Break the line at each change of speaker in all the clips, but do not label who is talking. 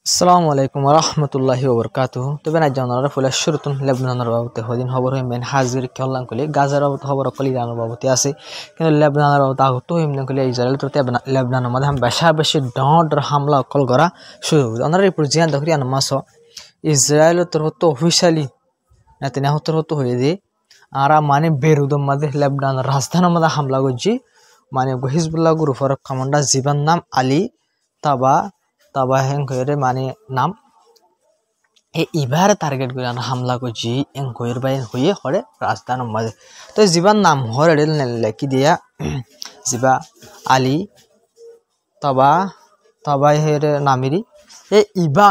আসসালামু আলাইকুম রহমতুল্লাহি ওবরকাতুহু তবে না জানার ফলে শুরুতুন লেবনানের বাবতে হদিন খবর হইমেন হাজির কেল্লান কলি গাজার বাবতে খবর কলি জানার বাবতে আছে কিন্তু লেবনানের বাবতে আগত হইমেন কলি ইসরায়েল তো লেবনানের মধ্যে বেশা বেশি ডর হামলা কল করা শুরু ওনার এই জিয়ান দেখি আন মাস ইসরায়েল তোর হতো অফিসিয়ালি নেতানিয়াহু তোর হতো হয়ে দিয়ে আর মানে বেরুদম মধ্যে লেবনানের রাজধানীর মধ্যে হামলা করছি মানে হিজবুল্লাহ গ্রুপের কমান্ডার জীবন নাম আলী তাবা হেঙ্কয়ের মানে নাম এবার টার্গেট করে হামলা করছি এঙ্কয়ের বাইন হয়ে হরে রাজধানীর মাঝে তো জীবন নাম হরে লেখি দিয়া জিবা আলী তাবা হের নামিরি ইবা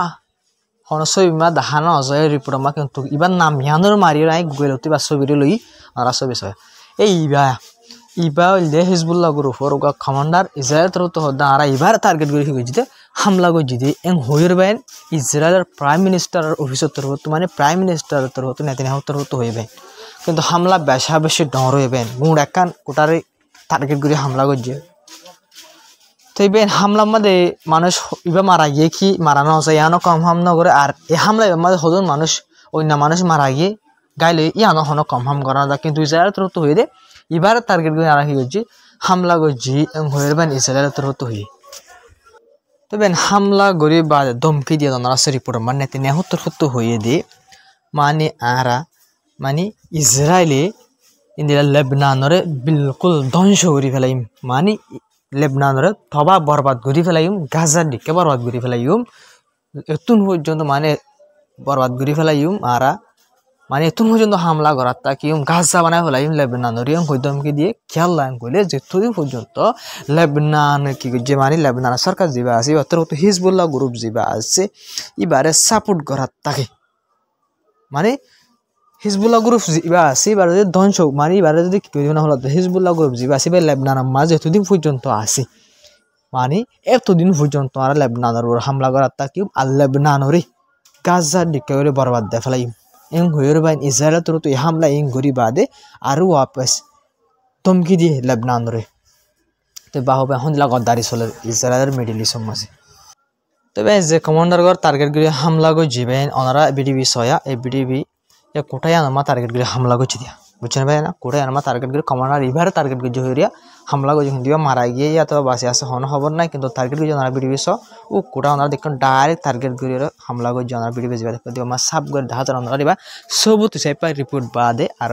হনসই মা দাহানো অজয় রিপোর্ট মা কিন্তু ইবার নাম ইয়ানোর মারি নাই গুগলতে বা ছবি লই আর ছবি ছয় ইবা হইলে হিজবুল্লাহ গ্রুপর কমান্ডার ইসরায়েল তো হদ্দা আর ইবার টার্গেট করে গেছিতে হামলা করছি এং হইর বাইন ইসরায়েলের প্রাইম মিনিস্টারের অফিসের তরফ মানে প্রাইম মিনিস্টারের তরফ নেতানিয়াহুর তরফ হইবে কিন্তু হামলা বেশা বেশি ডর হইবেন গুড় একান কোটারে টার্গেট করে হামলা করছে তো ইবেন হামলার মধ্যে মানুষ ইবা মারা গিয়ে কি মারানো হচ্ছে ইয়ানো কম হাম ন করে আর এই হামলা মধ্যে হদন মানুষ অন্য মানুষ মারা গিয়ে গাইলে ইয়ানো হনো কম হাম করা যায় কিন্তু ইসরায়েলের তরফ হয়ে দে এবার টার্গেট করে আর হয়েছি হামলা করছি হয়ে বেন ইসরায়েলের তরফ হয়ে তবে হামলা গড়ি বা ধমকি দিয়ে তোমরা রিপোর্ট মানে নেতানিয়াহু তরফ হয়ে দিয়ে মানে আরা মানে ইসরায়েলে ইন্দিরা লেবনানরে বিলকুল ধ্বংস করে ফেলাইম মানে লেবনানরে থবা বরবাদ করে ফেলাইম গাজার দিকে বরবাদ করে ফেলাইম এতুন পর্যন্ত মানে বরবাদ করে ফেলাইম আরা মানে এতুন পর্যন্ত হামলা করার তাকি গাজা বানায় ফেলাইম লেবনানর ধমকি দিয়ে খেয়াল লাইন করলে যেতদিন পর্যন্ত লেবনান কি যে মানে লেবনান সরকার যা আছে অত হিজবুল্লাহ গ্রুপ যা আছে এবারে সাপোর্ট করার তাকে মানে হিজবুল্লাহ গ্রুপ যা আছে এবারে যদি ধ্বংস মানে এবারে যদি কি না হলো হিজবুল্লাহ গ্রুপ যা আছে বা লেবনানের মাঝে এতদিন পর্যন্ত আছে মানে এতদিন পর্যন্ত আর লেবনানের হামলা করার তাকি আর লেবনানরে গাজার দিকে বরবাদ দিয়ে ফেলাইম এং হইর বাইন ইসরায়েল তো এই হামলা ইং গরি বাদে আর ওয়াপস ধমকি দিয়ে লেবনানরে তো বাহবে এখন গদ্দারি চলে ইসরায়েলের মিডিল ইস্টের মাঝে তবে যে কমান্ডার গড় টার্গেট করে হামলা করে যাবেন ওনারা বিডিবি সয়া এই বিডিবি কোটায় আনমা টার্গেট করে হামলা করছে দিয়া বুঝছেন ভাই না কোটায় আনমা টার্গেট করে কমান্ডার এবারে টার্গেট করে হইয়া হামলা করছে কিন্তু মারা গিয়ে অথবা বাঁচে আছে হন খবর নাই কিন্তু টার্গেট করে ওনারা বিডিবি স ও কোটা ওনারা দেখুন ডাইরেক্ট টার্গেট করে হামলা করছে ওনারা বিডিবি যাবে দেখো আমার সাব করে দেখা যায় ওনারা দিবা সবুত হিসাবে পাই রিপোর্ট বাদে আর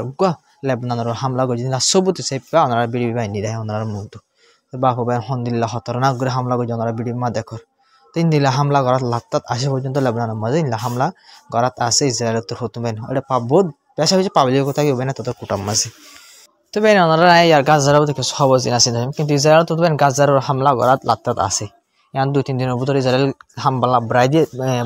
লেবনানের হামলা করছে সবুত হিসাবে পাই ওনারা বিডিবি বাহিনী দেয় ওনারা মুগ্ধ বাপু ভাই হন্দিল্লা খতরনাক করে হামলা করছে ওনারা বিডিবি মা দেখর তিন দিলা হামলা করাত লাত্তাত আসে পর্যন্ত লেবনানের মাঝে ইনলা হামলা করাত আছে ইসরায়েলের তো হতুবেন এটা বহুত বেশা হয়েছে পাবলিক কথা কেউ না তোদের কুটাম মাঝে তো বেন ওনারা ইয়ার গাজারও দেখে সহজ দিন আছে কিন্তু ইসরায়েল তো বেন গাজারের হামলা করাত লাত্তাত আছে ইয়ান 2-3 দিনের ভিতরে ইসরায়েল হামলা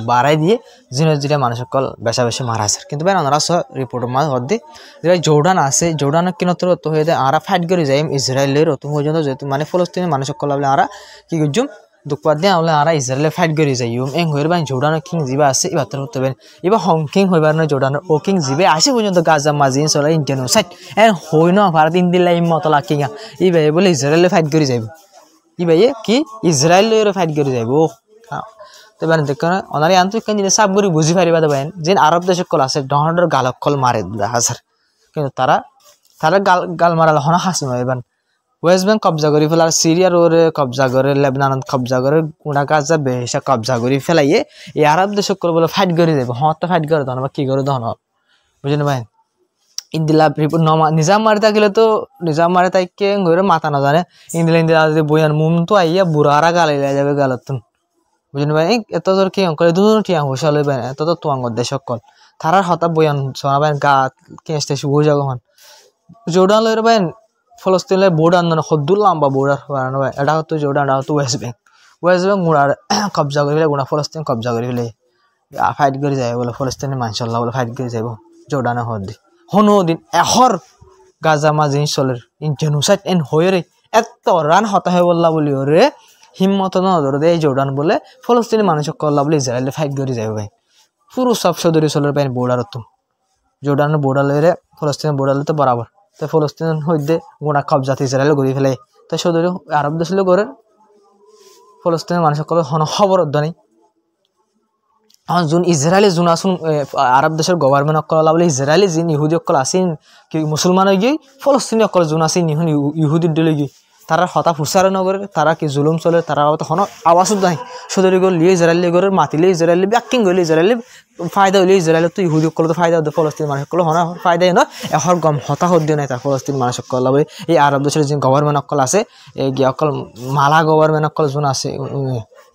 বাড়াই দিয়ে জিনিস মানুষের কল বেশা বেশি মারা আছে কিন্তু বেন ওনারা রিপোর্টের মাঝে হদ্দি যে জর্ডান আছে জর্ডানের কিনতর অত হয়ে যায় আরা ফাইট করে যাই ইসরায়েলের অত পর্যন্ত যেহেতু মানে ফলস্তিনের মানুষের কল আরা কি করছুম দুঃখপাত দিয়ে আমরা আর ইসরায়েলে ফাইট করে যাই এং হইর বাইন জর্ডানের কিং জিবা আছে এবার তোর হতে পারেন এবার হং কিং হইবার নয় জর্ডানের ও কিং জিবে আসে পর্যন্ত গাজা মাঝি চলে জেনোসাইড হই ন ভারত ইন্দিল্লা মতলা কিঙা ইবাই বলে ইসরায়েলে ফাইট করে যাইব ইবাই কি ইসরায়েলের ফাইট করে যাইব তো এবার দেখুন ওনার আন্তরিক জিনিস সাব করে বুঝি পারিবা দেবেন যে আরব দেশের কল আছে ডহনের গালক কল মারে হাজার কিন্তু তারা গাল মারাল হন হাসি মারিবান ওয়েস্ট ব্যাংক কবজা করে ফেলার সিরিয়ার ওরে কবজা করে লেবনান কবজা করে কোনা গাজা বেশা কবজা করে ফেলাইয়ে এই আরব দেশ বলে ফাইট করে যাবো হতে ফাইট করে তখন বা কি করে তখন বুঝলেন ভাই ইন্দিলা নিজাম মারি থাকিলে তো নিজাম মারি তাইকে ঘরে মাথা না জানে ইন্দিলা যদি বইয়ান মুম তো আইয়া বুড়ারা গালাইলে যাবে গালতুন বুঝলেন ভাই এত তোর কি অঙ্কলে দুজন টিয়া হুসা লই ভাই এত তো তোয়াঙ্গর দেশ সকল তারার হতা বইয়ান সোনা ভাই গা কেসতে শুভ যাগন জোডান লইর ভাই ফলস্তিনের বোর্ডার নয় সদ্দুর লম্বা বোর্ডার এটা হতো জর্ডান এটা হতো ওয়েস্ট ব্যাংক গুড়ার কবজা করে ফেলে গুড়া ফলস্তিন কবজা করে ফেলে ফাইট করে যায় বলে ফলস্তিনের মানসল্লাহ বলে ফাইট করে যাব জর্ডানে হদি হনো দিন এহর গাজা মা জিনিস চলের জেনোসাইড এন হয়ে রে এত রান হতা হয়ে বললা বলি ওরে হিম্মত নজরে এই জর্ডান বলে ফলস্তিনের মানুষ করলা বলে ইসরায়েলে ফাইট করে যাবে ভাই পুরো সব সদরি চলের পাই বোর্ডার তো জর্ডানের বোর্ডার লইরে ফলস্তিনের বোর্ডার তো বরাবর তো ফলস্তিন হইতে গোড়া কবজাতে ইসরায়েল গড়ি ফেলে তাই সদরি আরব দেশ করে ফলস্তিনের মানুষ সকল হন খবর নেই যোন ইজৰাইলী যোন আছোন আৰব দেশৰ গভৰ্ণমেণ্ট অকল বলে ইজৰাইলী যিন ইহুদী অকল আছে কি মুছলমান হৈ গৈ ফলস্তিনী অকল যোন আছে নিহন ইহুদীৰ দিলে গৈ তারা হতা ফুসার নগরে তারা কি জুলুম চলে তারা তখন আওয়াজ নাই সদরি গল লিয়ে ইজরায়েলি গরের মাতিলে ইজরায়েলি ব্যাকিং গলি ইজরায়েলি ফায়দা হইলে ইজরায়েল তো ইহুদি সকল তো ফায়দা হতে ফলস্তিন মানুষ সকল হনা ফায়দাই ন এহর গম হতা হদ্য নাই তার ফলস্তিন মানুষ সকল বলে এই আরব দেশের যে গভর্নমেন্ট অকল আছে এই গিয়ে অকল মালা গভর্নমেন্ট অকল যোন আছে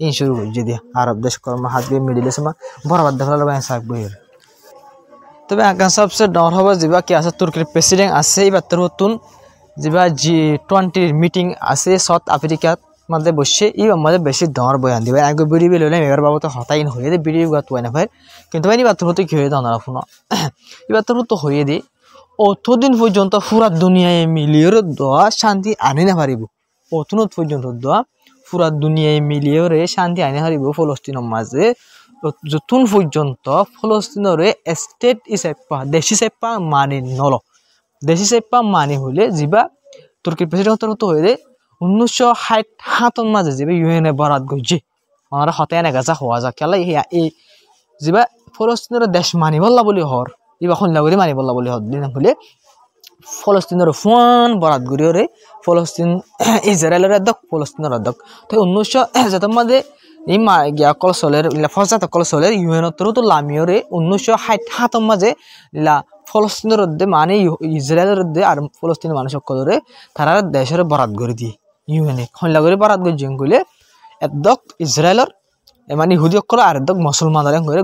ইন শুরু করছে দিয়ে আরব দেশ কর্ম হাত দিয়ে মিডিল এসে বরাবর দেখা সাক বইয়ের তবে আগাম সবচেয়ে ডর হব যা কি আছে তুর্কির প্রেসিডেন্ট আছে এবার তোর নতুন যা G20 মিটিং আছে সাউথ আফ্রিকাত মধ্যে বসে এই আমাদের বেশি ডর বয়ান দিবে আগে বিড়ি বিল হলে এবার বাবু তো হতাইন হয়ে দে বিড়ি গাত হয় না ভাই কিন্তু ভাই এবার তোর কি হয়ে দাও না শুনো এবার তোর তো হয়ে দে অতদিন পর্যন্ত পুরা দুনিয়ায় মিলিয়র দোয়া শান্তি আনি না পারিব অতনত পর্যন্ত দোয়া পুরা দুনিয়ায় মিলিয়রে শান্তি আনি হারিব ফলস্তিনের মাঝে যতন পর্যন্ত ফলস্তিনের স্টেট হিসেবে দেশ হিসেবে মানে নল দেশ হিসেবে মানে হলে যা তুর্কির প্রেসিডেন্ট তো হয়ে 1967 মাঝে যা ইউএন এ বরাদ গইছে ওনারা হতে এনে গেছে হওয়া যা খেলা এই যা ফলস্তিনের দেশ মানি বললা বলি হর এবার খন্লা করে মানি বললা বলি হর দিন হলে ফলস্তিনের ফোন বরাদ গড়িয়ে ফলস্তিন ইজরায়েলের অধ্যক্ষ ফলস্তিনের অধ্যক্ষ তো 1967 মাঝে এই অকল চলের ফজাত অকল চলের ইউএনতর তো লামিয়রে 1967 মাঝে ফলস্তিনের মানে ইজরায়েলের আর ফলস্তিনের মানুষ সকলরে তারা দেশের বরাদ করে দিয়ে ইউএনএ খন্লা করে বরাদ করে গেলে একদক ইজরায়েলের মানে ইহুদি অকল আর একদক মুসলমানরা করে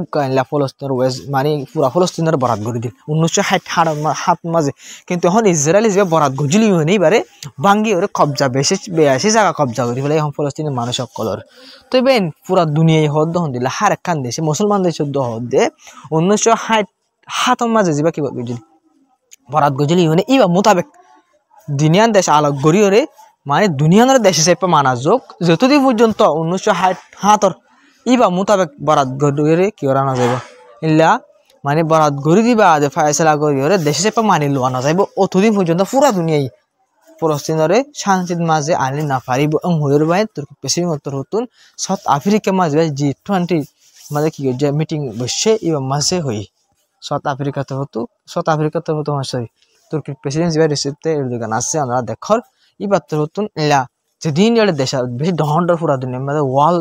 ফলস্তিনের মানে পুরা ফলস্তিনের বরাদ করে দিল 1967 মাঝে কিন্তু এখন ইজরায়েলি যে বরাদ গজিল ইউএনএ এবারে ভাঙ্গি ওরে কবজা বেশি জায়গা কবজা করে ফেলে এখন ফলস্তিনের মানুষ সকলর তো বেন পুরা দুনিয়ায় হদ হন দিলে হার একখান দেশে মুসলমান দেশ হদ দে 1967 মাঝে যা কি গজিল বরাদ গজিল ইউএনএ ইবা মোতাবেক দুনিয়ার দেশ আলোক গড়িয়ে মানে দুনিয়ার দেশ হিসেবে মানা যোগ যতদিন পর্যন্ত 1967 ইবা মোতাবেক বরাদ গড়িয়ে কি করা না যাব ইল্লা মানে বরাদ গড়ি দিবা ফায়সালা গড়িয়ে দেশ হিসেবে মানি লোয়া না যাইব অতদিন পর্যন্ত পুরা দুনিয়ায় ফলস্তিনের শান্তির মাঝে আনি না পারিব হইর বাই তুর্কি প্রেসিডেন্ট নতুন সাউথ আফ্রিকা মাঝে G20 মাঝে কি যে মিটিং বসে ইবা মাঝে হই সাউথ আফ্রিকাতে হতো সরি তুর্কির প্রেসিডেন্ট যে রিসিপ্টে এরদোগান আছে আমরা দেখর এবার তো নতুন এলা যেদিন এর দেশ বেশি ডহন্ডর পুরা দুনিয়া মানে ওয়াল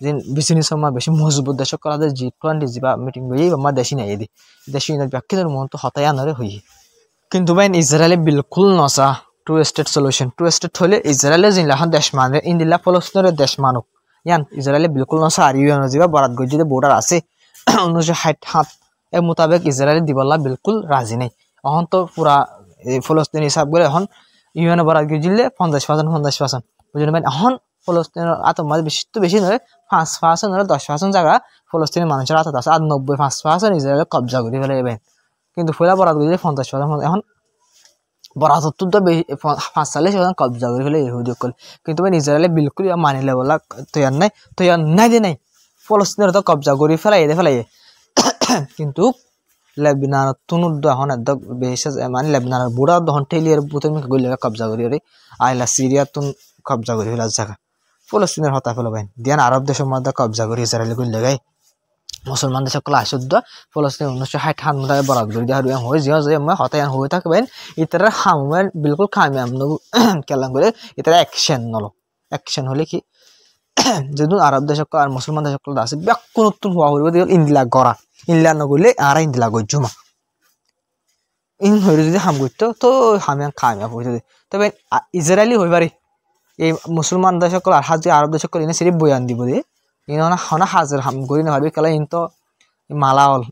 যে বিজনেস সময় বেশি মজবুত দেশ করা G20 যা মিটিং বই আমার দেশি নাই এদি দেশি না ব্যক্তিদের মন তো হতায়া নরে হই কিন্তু ভাই ইসরায়েলে বিলকুল নসা two state solution two state হলে ইসরায়েলে যে লাহান দেশ মানে ইন্দিলা ফলস্তিনের দেশ মানুক ইয়ান ইসরায়েলে বিলকুল নসা আর ইউএন যা বরাদ গজিতে বর্ডার আছে 1967 এর মোতাবেক ইসরায়েলি দিবল্লা বিলকুল রাজি নেই এখন তো পুরা ফলস্তিন হিসাব করে এখন ইউএন বরাদ গজিলে 50% বুঝলেন ভাই এখন ফলস্তিনের আতমাজ বেশি নয় 5% নয় 10% জায়গা ফলস্তিনের মানুষের আতত আছে আর 95% ইসরায়েলে কবজা করে ফেলে এবেন কিন্তু ফুলা বরাদ গজিলে 50% এখন বরাদ তো 45% কবজা করে ফেলে ইহুদি সকল কিন্তু ভাই ইসরায়েলে বিলকুল মানিলে বলা তৈয়ার নাই দে নাই ফলস্তিনের তো কবজা করে ফেলাই কিন্তু লেবানন তুনুদ এখন একদম বেশি মানে লেবাননের বুড়া দহন ঠেলিয়ার বুতের মুখে গইলে কবজা করি আইলা সিরিয়া তুন কবজা করি ফেলার জায়গা ফলস্তিনের হতা ফেলো ভাই দিয়ান আরব দেশের মধ্যে কবজা করি ইসরায়েল গইলে গাই মুসলমান দেশ সকল আসুদ্ধ ফলস্তিন 1967 মধ্যে বরাদ করে দেওয়া হয়ে যে আমরা হতায়ান হয়ে থাকবেন ইতারা হামের বিলকুল কামিয়াব নব কেলাম করে ইতারা অ্যাকশন হলে কি যেদিন আরব দেশ আর মুসলমান দেশ সকল আছে ব্যাকুন নতুন হওয়া হইব ইন্দিলা গড়া ইনলা নগলে আর ইন্দিলা গজুমা ইন হইলে যদি হাম করতো তো হামিয়ান কামিয়াব হইতে তবে ইসরায়েলি হই পারি এই মুসলমান দেশ সকল আর হাজি আরব দেশ সকল ইনে সিরিফ বয়ান দিব দিয়ে ইনা হনা হাজার হাম করি না পারবি কেলা ইন তো মালাওল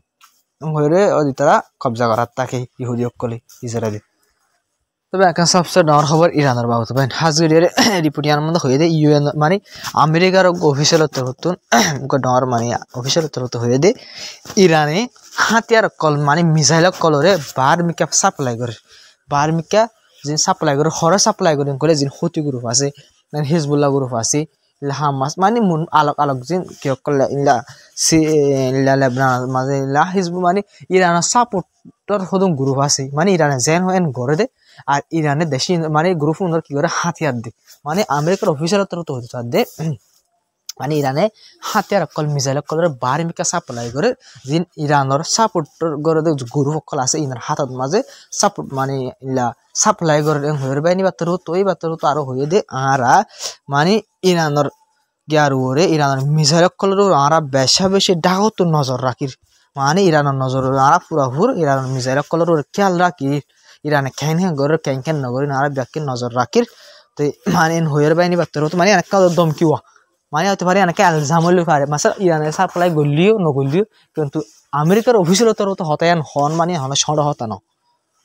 হইরে তারা কবজা করার তাকে ইহুদি সকলে ইসরায়েলি তবে এখন সবচেয়ে ডর খবর ইরানের বাবদ ভাই হাজিরের রিপোর্টিয়ার মধ্যে হয়ে দে ইউএন মানে আমেরিকার অফিসিয়াল তরফতুন ডর মানে অফিসিয়াল তরফ হয়ে দে ইরানে হাতিয়ার কল মানে মিসাইল কলরে বার্মিকা সাপ্লাই সাপ্লাই করে যে হুতি গ্রুপ আছে হিজবুল্লাহ গ্রুপ আছে হামাস মানে আলোক যে কি করলে লেবানন মাঝে হিজবুল মানে ইরানের সাপোর্টার হদম গ্রুপ আছে মানে ইরানে যেন হয় গড়ে দে আর ইরানের দেশি মানে গ্রুপ কি করে হাতিয়ার দে মানে আমেরিকার অফিসার তরফ হতে চার দে মানে ইরানে হাতিয়ার অকল মিসাইল অকলের বাড়ি মিকা সাপ্লাই করে যিন ইরানের সাপোর্টর করে গুরু সকল আছে ইনার হাতত মাঝে সাপোর্ট মানে ইলা সাপ্লাই করে হয়ে বাইনি বাতর তো এই বাতর তো আরো হয়ে দে আরা মানে ইরানের গিয়ার ওরে ইরানের মিসাইল অকলের আরা বেশি ডাকত নজর রাখির মানে ইরানের নজর আরা পুরাপুর ইরানের মিসাইল অকলের খেয়াল রাখি ইরানে খেন করে ক্যান নগরী আরা ব্যাকে নজর রাখির তো মানে হয়ে বাইনি বাতর তো মানে অনেক দমকিওয়া মানে হতে পারে অনেকে আলজাম হইলে পারে মাসা ইরানের সাপ্লাই গলিও নগলিও কিন্তু আমেরিকার অফিসিয়ালতর তো হতায়ান হন মানে হন সড় হতানো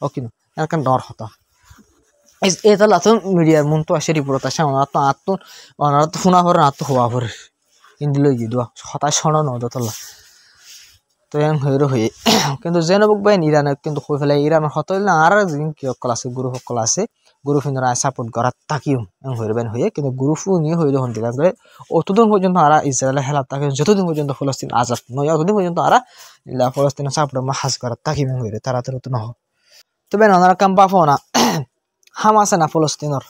ও কিনো এনকান ডর হতা এটা লাতো মিডিয়ার মন তো আসে রিপোর্ট আসে ওনারা তো শোনা পরে না তো হওয়া পরে হিন্দি লই গিয়ে হতাশ সড় নদতলা তো এন হয়ে কিন্তু জেনবুক বাইন ইরানের কিন্তু হয়ে ফেলে ইরানের হত না আর যিন কি সকল আছে গুরু সকল আছে গুরু ফিন্দরা সাপোর্ট করার তাকিও এন হয়ে বেন হয়ে কিন্তু গুরু ফু নিয়ে হয়ে যখন দিলাম করে অতদিন পর্যন্ত আরা ইসরায়েলের হেলাপ থাকে যতদিন পর্যন্ত ফলস্তিন আজাদ নয় অতদিন পর্যন্ত আরা ফলস্তিনের সাপোর্ট হাজ করার তাকি মেন হয়ে তাড়াতাড়ি তো নহ তো বেন ওনারা কাম পাফো না হামাস না ফলস্তিনের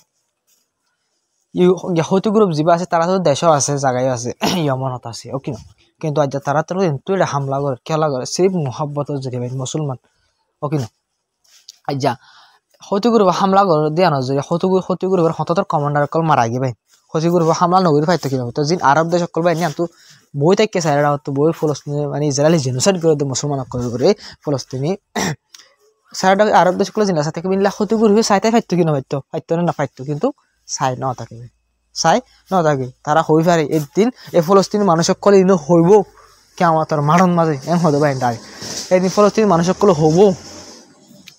হয়তো গ্রুপ যা আছে তারা তো দেশও আছে জায়গায় আছে ইয়মনত আছে ও কিনো কিন্তু আজ তারা তো এটা হামলা করে খেলা করে সিরিফ মোহাব্বতের যদি ভাই মুসলমান ও কিনো আজ হয়তো গ্রুপ হামলা করে দিয়া নজরে হয়তো গ্রুপের হতর কমান্ডার কল মারা গিয়ে ভাই হয়তো গ্রুপ হামলা নগরী পাইতো কিনা তো যিন আরব দেশ সকল ভাই তো বই থাকে সাইরা তো বই ফলস্তিনি মানে ইসরায়েলি জেনোসাইড করে মুসলমান করে ফলস্তিনি সাইডা আরব দেশ সকল জিনিস থেকে মিললে হয়তো গ্রুপ সাইতে পাইতো কিনা পাইতো না পাইতো কিন্তু চাই ন থাকে চাই ন থাকে তারা হই পারে একদিন এই ফলস্তিনি মানুষ সকলে ইনো হইব কেমন তার মারণ মাঝে এম হতে পারে তাই একদিন ফলস্তিনি মানুষ সকলে হব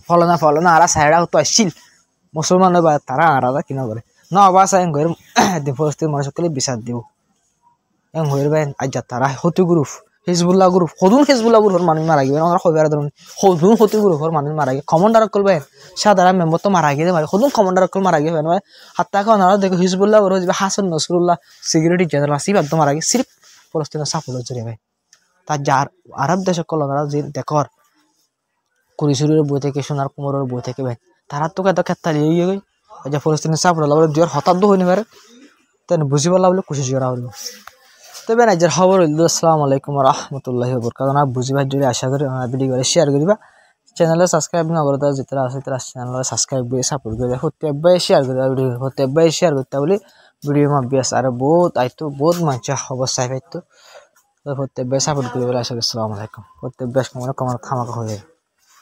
ফলনা আরা সাইডা তো আসছিল মুসলমান বা তারা আলাদা কিনা করে ন আবার চাই ঘর একদিন ফলস্তিনি মানুষ সকলে বিচার দিব এম হয়ে পারেন আজ তারা হতি গ্রুপ হিজবুল্লাহ গ্রুপ সদুন হিজবুল্লাহ গ্রুপের মানুষ মারা গিয়ে ওরা হইবার ধরুন সদুন হতি গ্রুপের মানুষ মারা গিয়ে কমান্ডার করবেন সাধারণ মেম্বার তো মারা গিয়ে সদুন কমান্ডার মারা গিয়ে হাত্তাকে ওনারা দেখো Hezbollah group Hassan Nasrallah security general সিবাব তো মারা গিয়ে সিরিফ ফলস্তিনের সাপোর্টের জন্য ভাই তার যার আরব দেশ সকল ওনারা যে দেখর কুড়িশুরের বই থেকে সোনার কুমোরের বই থেকে ভাই তারা তো এত ক্ষেত্রে লিয়ে গিয়ে যে ফলস্তিনের সাপোর্ট হলো দুয়ার হতাদ্য হইনি পারে তাই বুঝি পারলা বলে কোশিশ করা হলো তবে রাজ্যের খবর হইল আসসালামু আলাইকুম রহমতুল্লাহি বরকাতুহু না বুঝি ভাই যদি আশা করি ভিডিও করে শেয়ার করিবা চ্যানেলে সাবস্ক্রাইব না করে তারা যেটা আছে তারা চ্যানেলে সাবস্ক্রাইব করে সাপোর্ট করে হতে ভাই শেয়ার করে ভিডিও হতে ভাই শেয়ার করতে বলে ভিডিও মা বেশ আর বহুত আইতো বহুত মানুষ অবস্থায় পাইতো হতে ভাই সাপোর্ট করে বলে আশা করি আসসালামু আলাইকুম হতে বেশ কমার খামাকা হয়ে